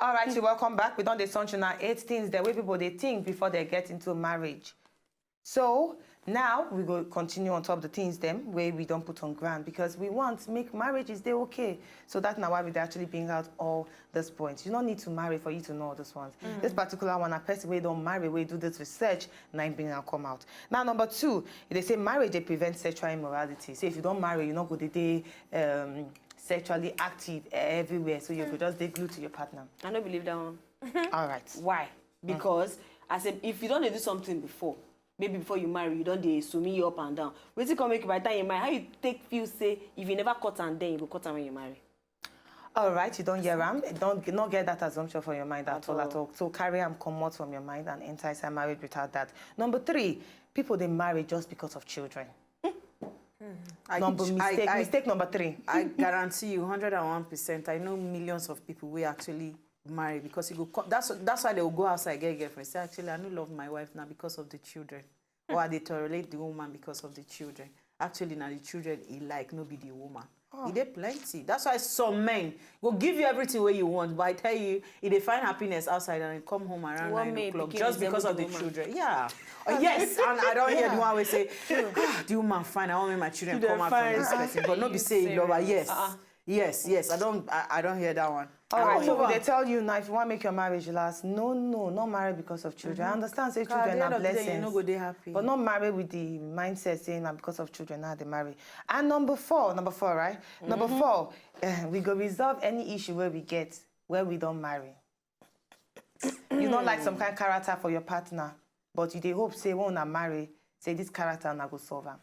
All right, you welcome back. We done the sunshine now 8 things the way people they think before they get into marriage. So now we go continue on top of the things them where we don't put on ground because we want to make marriages they okay. So that's now why we actually bring out all these points. You don't need to marry for you to know all these ones. This particular one, a person we don't marry, we do this research, now bring and come out. Now number 2, they say marriage they prevent sexual immorality. So if you don't marry, you're not going to sexually active everywhere, so you could just stay glued to your partner. I don't believe that one. All right. Why? Because I said if you don't do something before, maybe before you marry, you don't do sumi you up and down. Wait till make by the time you marry, how you take feel say if you never cut and then you go cut and when you marry. All right, you don't hear don't get that assumption from your mind at all. So carry come out from your mind and enter inside marriage without that. Number 3, people they marry just because of children. Mistake number 3. I guarantee you 101%. I know millions of people will actually marry because you go. That's why they will go outside get girlfriend. Say actually I don't love my wife now because of the children, or they tolerate the woman because of the children. Actually now the children he like no be the woman. He did plenty. That's why some men will give you everything where you want, but I tell you, if they find happiness outside and come home around 9 o'clock just because of the children. Yeah. Yes, and I don't hear the one where say, the woman fine, I want to make my children come out from this person. But not be saying love her. Yes. Yes. I don't hear that one. All right, so they tell you now if you want to make your marriage last, no, not marry because of children. I understand say children are blessings, you know, go they happy. But not marry with the mindset saying that because of children now they marry. And number 4, right? Number 4, we go resolve any issue where we don't marry. You don't like some kind of character for your partner, but you they hope say when I marry, say this character and I go solve them.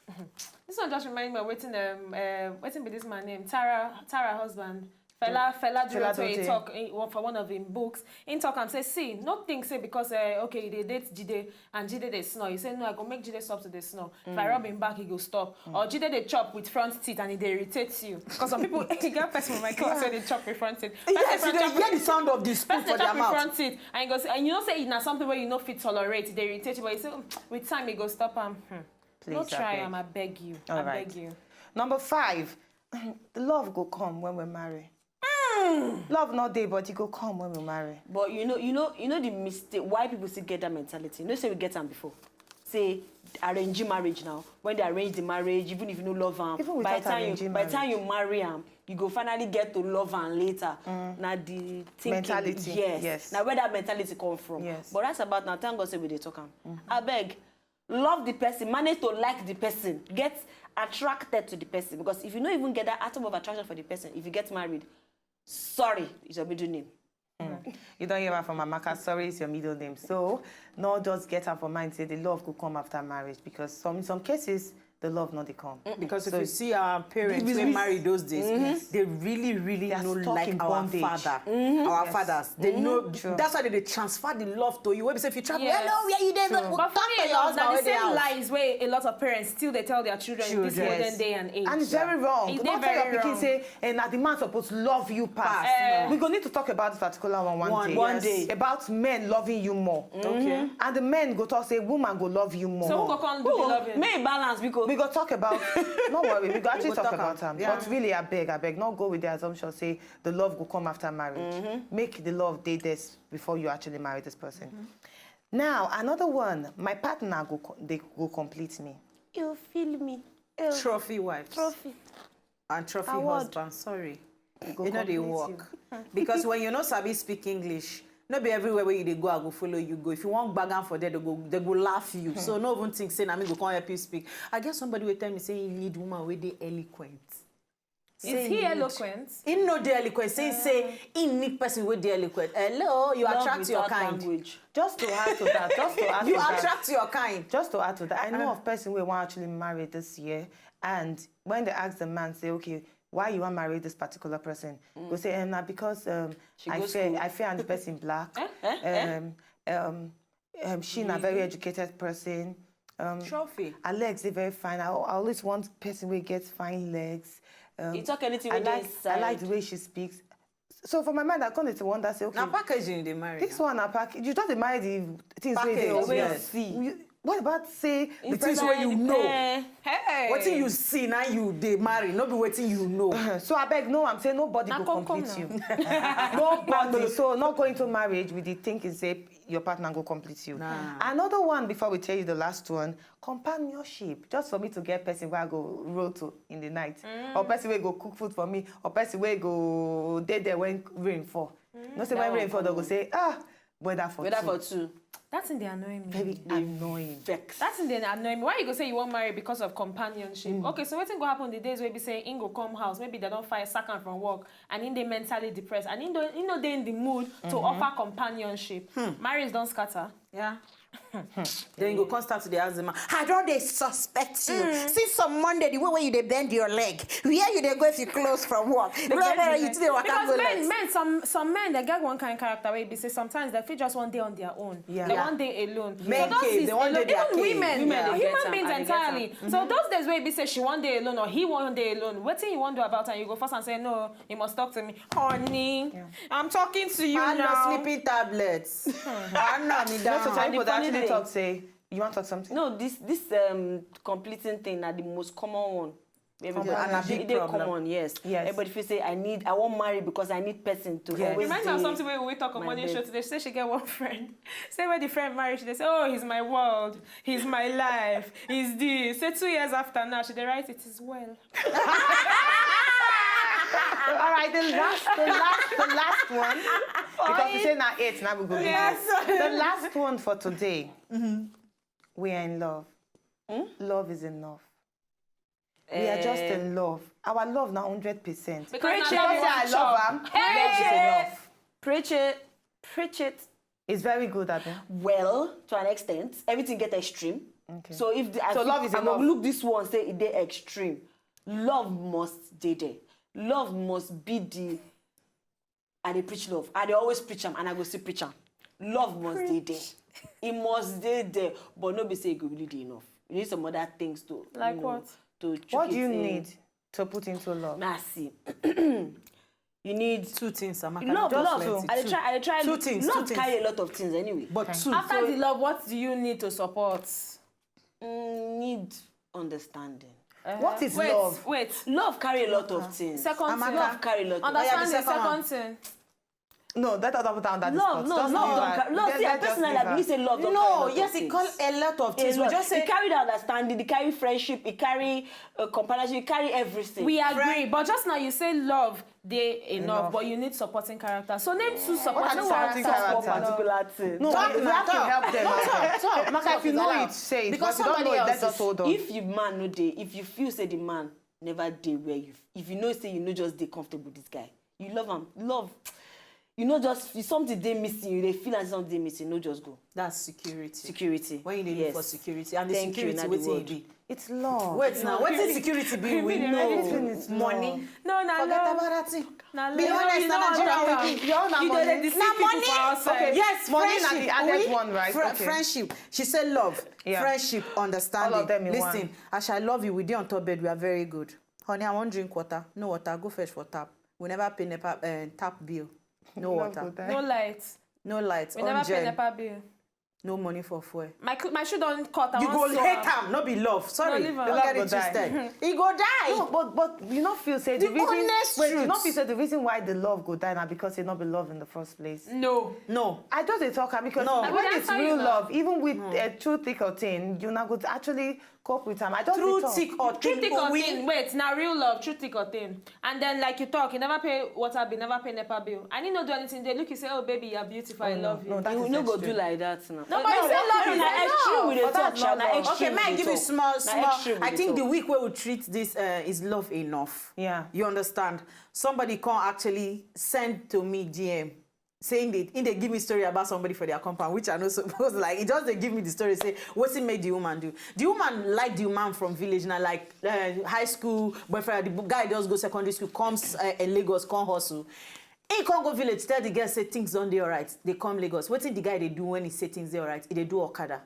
This one just reminds me of waiting be this man named Tara husband. Fella do talk for one of his books. In talk and say, see, not think say because okay they date Jide and Jide they snore. He say no, I go make Jide stop to the snore. If I rub him back, he go stop. Or Jide they chop with front teeth and it irritates you. Because some people you get person from my class when they chop with front teeth. Yes, they hear the sound of the spoon for their mouth. Front teeth and he goes and you know say it's not something where you know fit tolerate. It irritates you, but you say with time it go stop him. Please, don't try him. I beg you. I beg you. Number 5, the love go come when we marry. Love not there, but it go come when we marry. But you know the mistake why people still get that mentality. You know, say we get them before. Say arrange marriage now. When they arrange the marriage, even if you don't love them, by the time you marry them, you go finally get to love them later. Now the thinking, mentality. Yes. Now where that mentality come from. Yes. But that's about now. Thank God say we dey talk I beg, love the person, manage to like the person, get attracted to the person. Because if you don't even get that atom of attraction for the person, if you get married, sorry, it's your middle name. You don't hear that from Amaka, sorry, it's your middle name. So, not just get her for mind, say the love could come after marriage. Because in some cases, the love not they come. Because if you see our parents when married those days, they really don't like our father. Our fathers. They know that's why they transfer the love to you. When say if you travel, hello, where you there? But funny enough, now the same lies where a lot of parents still they tell their children this modern day and age. And it's very wrong. It's don't tell your pikin say, and the man supposed to love you past. We're going to need to talk about this particular one day. About men loving you more. Okay. And the men go talk say, woman go love you more. So who go come do the loving? May balance because we go talk about, no worry, we go actually talk about them. But really, I beg, not go with the assumption, say the love will come after marriage. Make the love date this before you actually marry this person. Now, another one, my partner they go complete me. You feel me. Trophy wives. Trophy. And trophy husband, sorry. You know they work. Because when you know sabi speak English, not be everywhere where you go, I go follow you go. If you want bargain for that, they go laugh you. So no even think say, I mean, go come help you speak. I guess somebody will tell me say he need woman where they eloquent. Is he eloquent? He know the eloquent. Say he need person with the eloquent. Hello, you attract your kind. Language. Just to add to that, you attract your kind. Just to add to that, I know of person who want actually marry this year, and when they ask the man, say, okay, why you want to marry this particular person? Go say, because I fear and the person black. She's a very educated person. Trophy. Her legs are very fine. I always want person who gets fine legs. You talk anything with I like the way she speaks. So for my mind, I come to wonder, say, okay. Now packaging they marry. This one, package. You just marry the things where they always see. What about say the things where you know? Hey. What you see now they marry, not be waiting you know. So I beg, no, I'm saying nobody will complete you. Nobody. So not going to marriage with the thinking say your partner go complete you. Nah. Another one before we tell you the last one, companionship. Just for me to get person where I go roll to in the night, or person where go cook food for me, or person where go there when rain fall. No say when rain fall, they go say weather for two. That's in the annoying me. Very annoying. Vex. That's in the annoying me. Why you go say you won't marry because of companionship? Okay, so what's going to happen the days where be say in go come house, maybe they don't find second from work, and in they mentally depressed, and in they in the mood to offer companionship. Marriage don't scatter. Yeah. Then you go constant to the husband. I don't they suspect you. Since on Monday, the way you they bend your leg, where you they go if you close from work? You because some men they get one kind of character where they say sometimes they feel just one day on their own. Yeah. They one day alone. Men so cave, they one day even women, human beings and entirely. So those days where they say she one day alone or he one day alone, what thing you want to do about her? You go first and say no, you must talk to me, honey. Yeah. I'm talking to you I'm now. not sleeping tablets. I'm not me down. So people that actually talk say. You want to talk something? No, this completing thing are the most common one. And a big problem. Common, yes. Everybody feel say I won't marry because I need person to always. Reminds me of something where we talk on morning show today. She say she get one friend. Say when the friend married, she say, oh, he's my world, he's my life, he's this. Say 2 years after now, she write it as well. All right, the last one. Because we say now 8, now we go. Yes. The last one for today. We are in love. Love is enough. We are just in love. Our love now 100%. Because I love him. Love is enough. Preach it. Preach it. It's very good, Abby. Well, to an extent, everything get extreme. Okay. So if love is enough. I'm look this one say it they extreme. Love must be there. Love must be the. I they preach love. I they always preach them, and I go see preach them. Love must be there. It must be there, but no be say it go really enough. You need some other things to. Like what? What do you need to put into love? Mercy. You need 2 things. love. I try. Two things. Love carry a lot of things anyway. But 2. After the love, what do you need to support? Need understanding. What is love? Wait. Love carry a lot of things. Second thing. Love carry a lot of things. Understanding. Second thing. No, that other down that love, see, I personally I believe say love don't carry a lot of it call a lot of things. We just say it carry the understanding, it carry friendship, it carry companionship, it carry everything. We agree, but just now you say love, they enough, but you need supporting character. So name 2 supporting characters. Particular thing. No, we have to help them. Maka, if you know it, say it. Because if you don't know it, somebody let us hold on. If you man no day, if you feel say the man never day where you, if you know say you know just dey comfortable with this guy, you love him, love. You know, just something they missing, you they feel like something they missing, no just go. that's security. Security. When you need for security, and the Thank you, security, Nadi what word. be? It's love. Wait now, what is security be? We know everything is money. love. No, no, Forget love. about that thing. Now, Be honest, now Nigeria we give. You all know You money. don't deceive people for ourselves. Okay, Yes, money na friendship. the added one, right? Okay. Friendship. She said love, friendship, understanding. All of them in Listen, one. as I love you, we dey on top bed, we are very good. Honey, I want drink water. No water, go fetch for tap. We never pay NEPA tap bill. No water. No lights. No lights. We never pay NEPA bill. No money for fuel. My shoe don't cut. You go hate am, not be love. Sorry, No, leave am. don't get it twisted. He go die. No, but you not feel say The the reason. honest Wait, you truth. not feel say the reason why the love go die now because it not be love in the first place. No. No. I just dey talk am because No. when But it's that's real how you love, even with true thick or thin, you not go to actually cope with them. I just dey True talk. thick or True thin thick for or we. thin. Wait, now real love, true thick or thin. And then like you talk, you never pay water bill, never pay NEPA bill. And you not do anything. They look, you say, oh baby, you're beautiful, I love you. No, that You is no go extreme. do like that now. No, but you say love is extreme with the but talk. that's not love. Okay, may I give you small. extreme I with think the the week where we treat this is love enough. Yeah. You understand? Somebody can actually send to me DM saying they give me story about somebody for their compound, which I know suppose like it just they give me the story, say what's it made the woman do. The woman like the woman from village now, like high school boyfriend. The guy just go secondary school, comes in Lagos, come hustle. He can't go village, tell the girl say things don't dey alright. They come Lagos. What did the guy they do when he say things dey alright? They do Okada.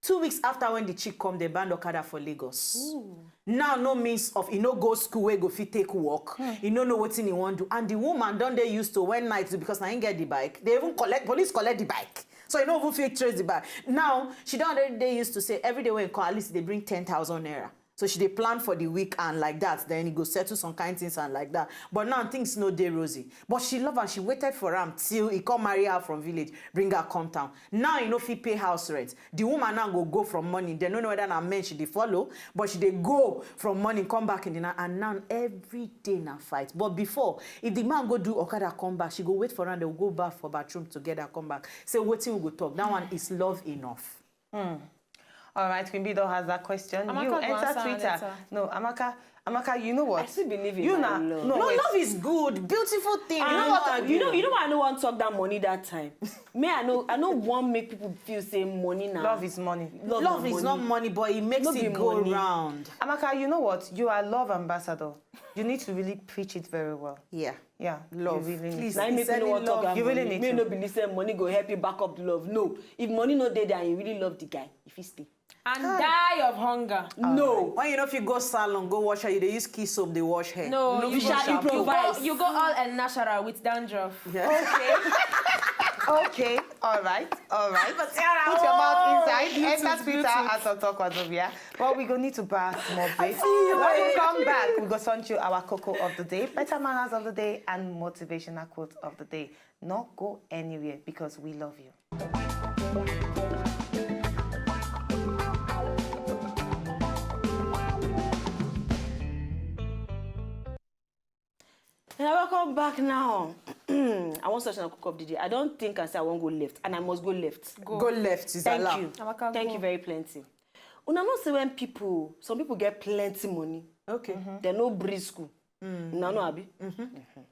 2 weeks after when the chick come, they ban Okada for Lagos. Ooh. Now no means of he no go school where go fit take work. He no know what he want do. And the woman don't they used to when night because now he get the bike. They even police collect the bike. So you don't even feel trace the bag. Now, she don't already used to say every day when you call, at least they bring 10,000 naira. So she dey plan for the week and like that. Then he go settle some kind things and like that. But now things no dey rosy. But she love and she waited for him till he come marry her from village, bring her come town. Now you know if he pay house rent. The woman now go from money. They don't know whether na men she dey follow, but she dey go from money, come back in the night. And now every day na fight. But before, if the man go do Okada come back, she go wait for her, they will go back for bathroom together, come back. Say waiting we go talk. That one is love enough. All right, Queen Bido has that question. Amaka You enter Twitter. No, Amaka, you know what? I still believe in you my love. No, wait. love is good, beautiful thing. You know what? You know why I don't want to talk that money that time. I know want make people feel say money now. Love is money. Love is not money, but it makes it go round. Amaka, you know what? You are love ambassador. You need to really preach it very well. Yeah. Yeah. Love. You really Please. need Now make me no want to talk that You money. really need Me to. no believe say money go help you back up the love. No. If money no there and you really love the guy, if he stay. And die of hunger. No. When you know if you go salon, go wash hair, they use key soap, they wash hair. No, you shall improvise. You go all and natural with dandruff. Yeah. Okay, all right. Put your mouth inside. Enter Twitter at Ontop Wazobia. Well, we're going to need to pass more bit. When we come back, we're going to send you our cocoa of the day, better manners of the day, and motivational quote of the day. Not go anywhere because we love you. And I welcome back now. I want such a cook of the day. I don't think I say I won't go left, and I must go left. Go left is Thank allowed. you. Amaka, Thank go. you very plenty. Una know say when some people get plenty money. Okay. They no breeze school. No, abi.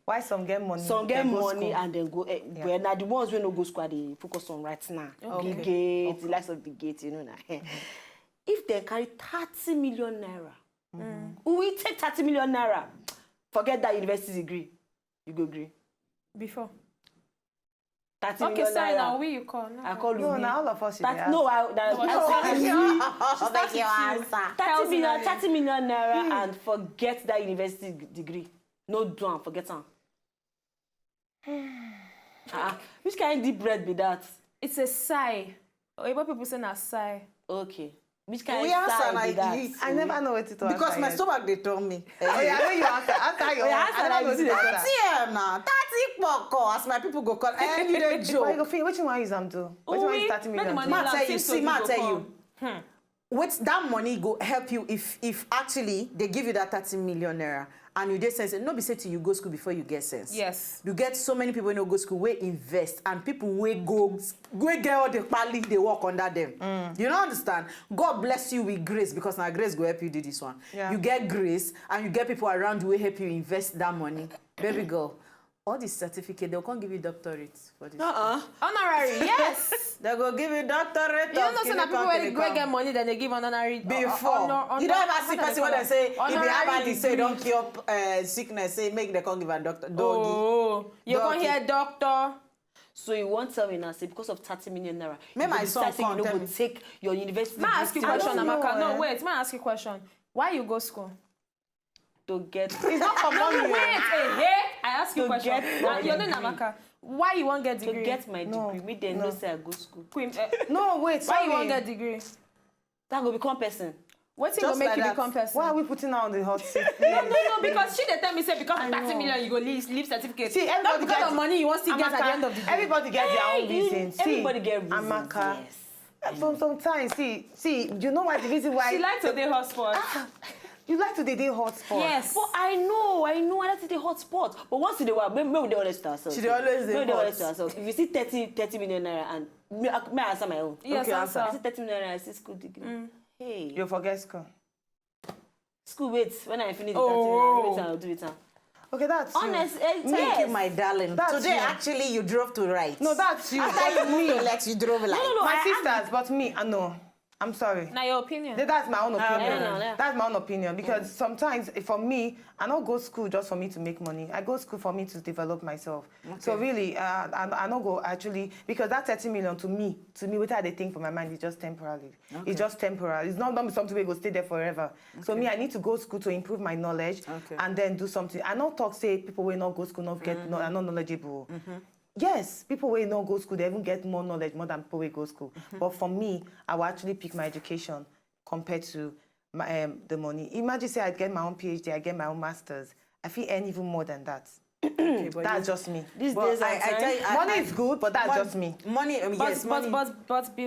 Why some get money? Some get then go money school? and then go. But now the ones who no go school, they focus on right now. Okay. Big gate, the likes of the gate, you know now. If they carry 30 million naira, we take 30 million naira. Forget that university degree. You go agree. Before. 30 Okay, million sorry, naira. now we you call. I call No, you. now all of us. No, Answer. 30 million naira and forget that university degree. No do forget which kind of deep breath be that? It's a sigh. What people say na sigh. Okay. Which kind We of answer sigh be like that? this. I never know what to do. Because my stomach, they told me. Oh, yeah, I know you answer. Answer your own. I don't know what to answer. Yeah, now. 30 poko, as my people go call. And you don't Why you joke. go feel? What you want to use them to? What you want to use 30 million to? Ma tell you, see, ma tell you. Hmm. With that money go help you if actually they give you that 30 million naira and you get sense. No be say till you go school before you get sense. Yes. You get so many people who no go school, we invest, and people we get all the pali they work under them. You don't understand? God bless you with grace because now grace go help you do this one. Yeah. You get grace and you get people around you who help you invest that money. Baby girl, all this certificate, they'll come give you doctorate for this. Honorary, yes. They go give you doctorate. You don't know of say na people clinical wey great get money then they give honorary. before. You don't ever see person when they say if the Abadi say don't cure sickness, say make the come give a doctor. Doggy. Oh, you Doggy. can hear doctor. So you won't tell me now, say because of 30 million naira, May you my go son decide say you come no tell go me. take your university. May I ask you a degree question, don't know, Amaka? No, eh. wait. May I ask you a question? Why you go school? to get. It's not for No, money. wait. I ask you a To question. get Now, my your name degree. Amaka. Why you want get To degree? get my No, degree, me then no. no say I go school. Queen, No, wait, why sorry. you want get degree? That go become person. What thing Just will make like you that. become person? Why are we putting her on the hot seat? No, because she dey tell me say because of I 30 know. million you go leave certificate. See, Not everybody because gets of money you want still get at the end of the day. Everybody gets their own reasons. See, Everybody get reasons. Amaka. Yes. Sometimes, see, you know what the reason why She like to dey hotspot. you like to dey hotspot. Yes. But I know, I like to the hot spot. But once in a while, maybe we dey honest to ourselves. She dey always dey Maybe we dey hot. honest to ourselves. If you see 30 million naira and may I answer my own? Yes, Okay, answer. I see 30 million naira, I see school degree. Hey, You forget school. school wait. When I finish the 30 Oh. million, I'll do it now. Okay, that's you. Honest, Thank you, yes. my darling. That's Today, you. actually, you drove to right. No, that's you. After you moved to left, you drove like. No, My I- sisters, but me, I know. I'm sorry. Now your opinion. That's my own opinion. yeah. That's my own opinion because sometimes for me, I don't go school just for me to make money. I go school for me to develop myself. So really, I don't go actually because that 30 million to me, what I think for my mind is just temporary. It's just temporary. It's not something we go stay there forever. So me, I need to go school to improve my knowledge and then do something. I don't talk say people will not go school, not get, are not knowledgeable. Yes, people who not go school, they even get more knowledge more than people who go school. But for me, I will actually pick my education compared to my, the money. Imagine say I get my own PhD, I get my own master's. I feel earn even more than that. Okay, that's just me. These days, I tell you, money is good, but that's just me. Money, yes, money. But that's me,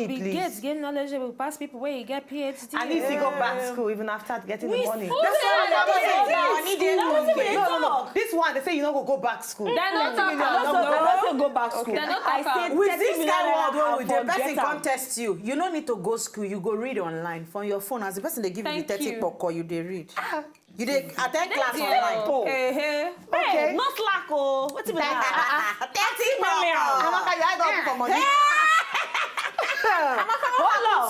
Bill please. Gates gain knowledgeable past people where you get PhD. I need to go back to school even after getting the money. That's No. This one, they say you don't go back to school. They're not talking don't go back to school. I said with this kind of world, with the forget person am. contest you, you don't need to go school. You go read online from your phone. As the person they give you the 30 poko, you they read. You they attend class online. Okay. Not slack, oh. What's it mean? 30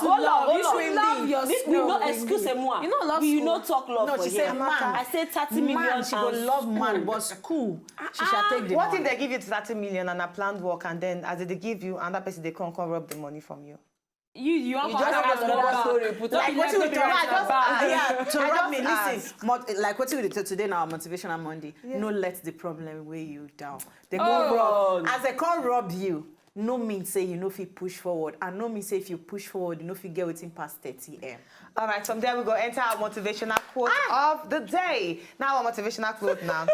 Hold on. love your This school. no excuse-moi. You know love You school. not talk love No, for she here. said man. I said 30 million. Man, she go love man, but school, she shall take the What money. if they give you 30 million and a planned work, and then as they give you, another person they come rob the money from you? You want just have another story. Put Like what you to rob me. ask. Listen, like what you do today now, Motivational Monday. No, let the problem weigh you down. They go rob. As they can't rob you, no mean say you know if you push forward, and no mean say if you push forward, you know if you get within past 30 m. All right, from there we go enter our motivational quote of the day. Now our motivational quote now.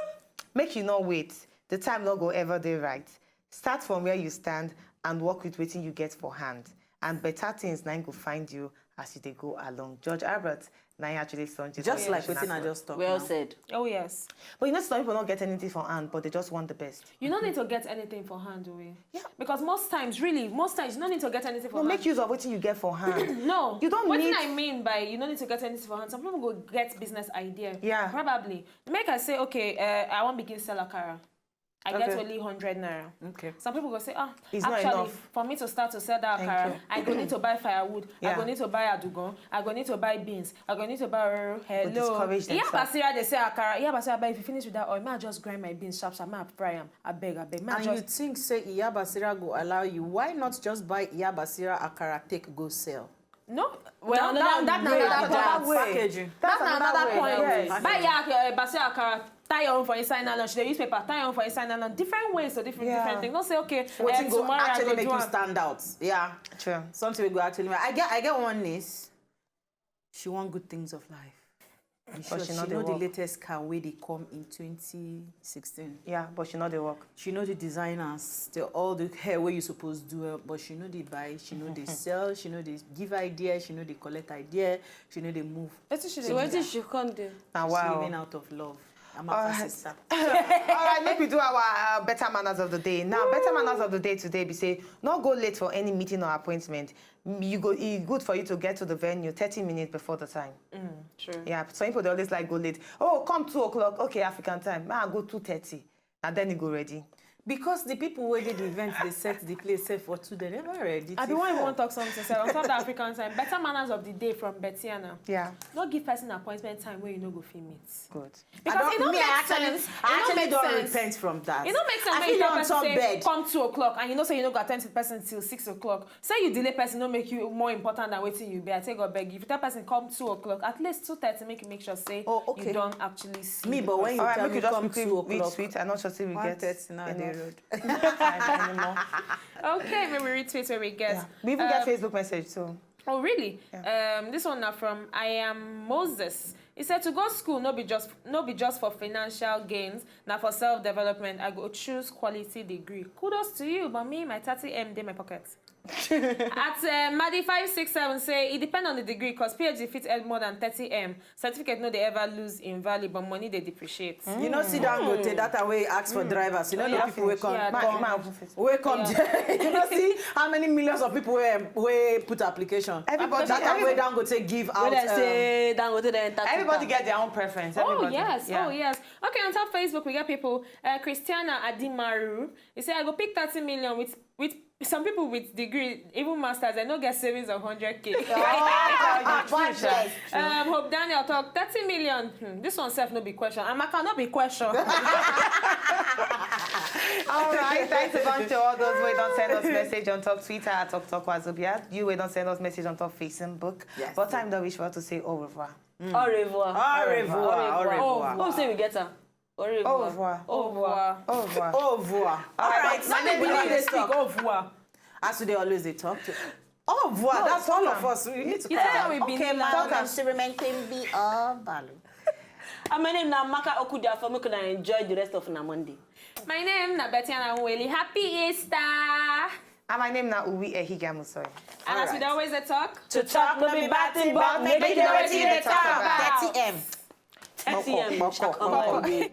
Make you not wait. The time not go ever day right. Start from where you stand and work with waiting you get for hand. And better things now go find you as they go along. George Albert, now actually just like waiting I just talked. Well now. said. Oh, yes. But you know some people don't get anything for hand, but they just want the best. You don't need to get anything for hand, do we? Yeah. Because most times, you don't need to get anything for No, hand. make use of what you get for hand. No. You don't what need... I mean by you don't need to get anything for hand, some people go get business idea. Yeah. Probably. Make I say, okay, I want to begin sell akara. I get only 100 naira. Okay. Some people go say, It's not actually, enough. for me to start to sell that akara, I go need to buy firewood, I Yeah. go need to buy adugon, I go need to buy beans, I go need to buy hello. discourage Yeah, themselves. Basira, they say akara. Yeah, Basira, but if you finish with that oil, may I just grind my beans sharp, may I fry them. I beg. May I And just... you think say Iyabasira go allow you? Why not just buy Iyabasira akara take go sell? No, well, That's another way. packaging. That's another way, point. yes. Buy Basira akara, tie your own for inside nylon. Should they use paper? Tie your own for inside nylon. Different ways, so different things. Don't say okay. What go tomorrow I actually go make do you am. stand out? Yeah, True. something will go actually. I get one niece. She want good things of life. But She she know know the the work. latest car where they come in 2016. Yeah, but she know the work. She know the designers, all the hair where you supposed to do, but she know they buy, she know they sell, she know they give idea, she know they collect idea, she know they move. So what did she come do? Now, She's wow. living out of love. I'm a sister. All right, let me do our better manners of the day. Now, better manners of the day today, we say, not go late for any meeting or appointment. It's good for you to get to the venue 30 minutes before the time. True. Yeah, some people, they always like go late. Oh, come 2 o'clock. Okay, African time. I'll go 2:30. And then you go ready. Because the people who did the event, they set the place safe for 2, they never ready. I be one want to talk something. So on top of the African time, better manners of the day from Betiana. Yeah. Don't give person appointment time where you no go fit meet. Good. Because it don't make sense. I actually don't sense. repent from that. It don't make sense I when you feel tell on person top say bed. come 2 o'clock and you know say you no go attend to the person till 6 o'clock. Say you delay person, no make you more important than waiting you be. I take or beg you. If you tell person come 2 o'clock, at least 2:30 make sure say you don't actually see. Me, but when you All right, tell make me you just come quickly 2 read o'clock, sweet. I'm not sure if we get 1:30 now the enough road. time anymore. Okay, maybe read tweets where we get. Yeah. We even get Facebook message too. Oh, really? Yeah. This one now from I am Moses. He said to go school no be just for financial gains, now for self-development. I go choose quality degree. Kudos to you, but me, my 30M in my pocket. At Madi567 say it depends on the degree because PhD fit earn more than 30M. Certificate no they ever lose in value, but money they depreciate. You know, sit down, go take that away, ask for drivers. You know, the people who come, you know, see how many millions of people where put application. Everybody, that way down go take give out. Everybody get their own preference. Oh Everybody. yes, Yeah. oh yes. Okay, on top Facebook we get people. Christiana Adimaru. He said I go pick 30 million with some people with degree, even masters. I no get savings of 100K. Hope Daniel talk 30 million. This one self no be question. Amaka no be question. All right, thanks a bunch to all those who don't send us message on top Twitter at Ontop Wazobia. You who don't send us message on top Facebook. Yes. But time don't wish for us to say au revoir. Au revoir. Au revoir. Au revoir. Who say we get her? Au revoir. Au revoir. Au revoir. Au revoir. All right. My name is Au revoir. As they always they talk to. Au revoir. No, That's all of us. We need to how we okay, been madam, to remain can be balu. And my name is Maka Okudia for me can enjoy the rest of na Monday. My name is Betiana Nweli. Happy Easter! And my name is Uwi Ehigamusoy. And as we always talk, To talk, no be batting, but make it know what you talk about. 30M. 30M.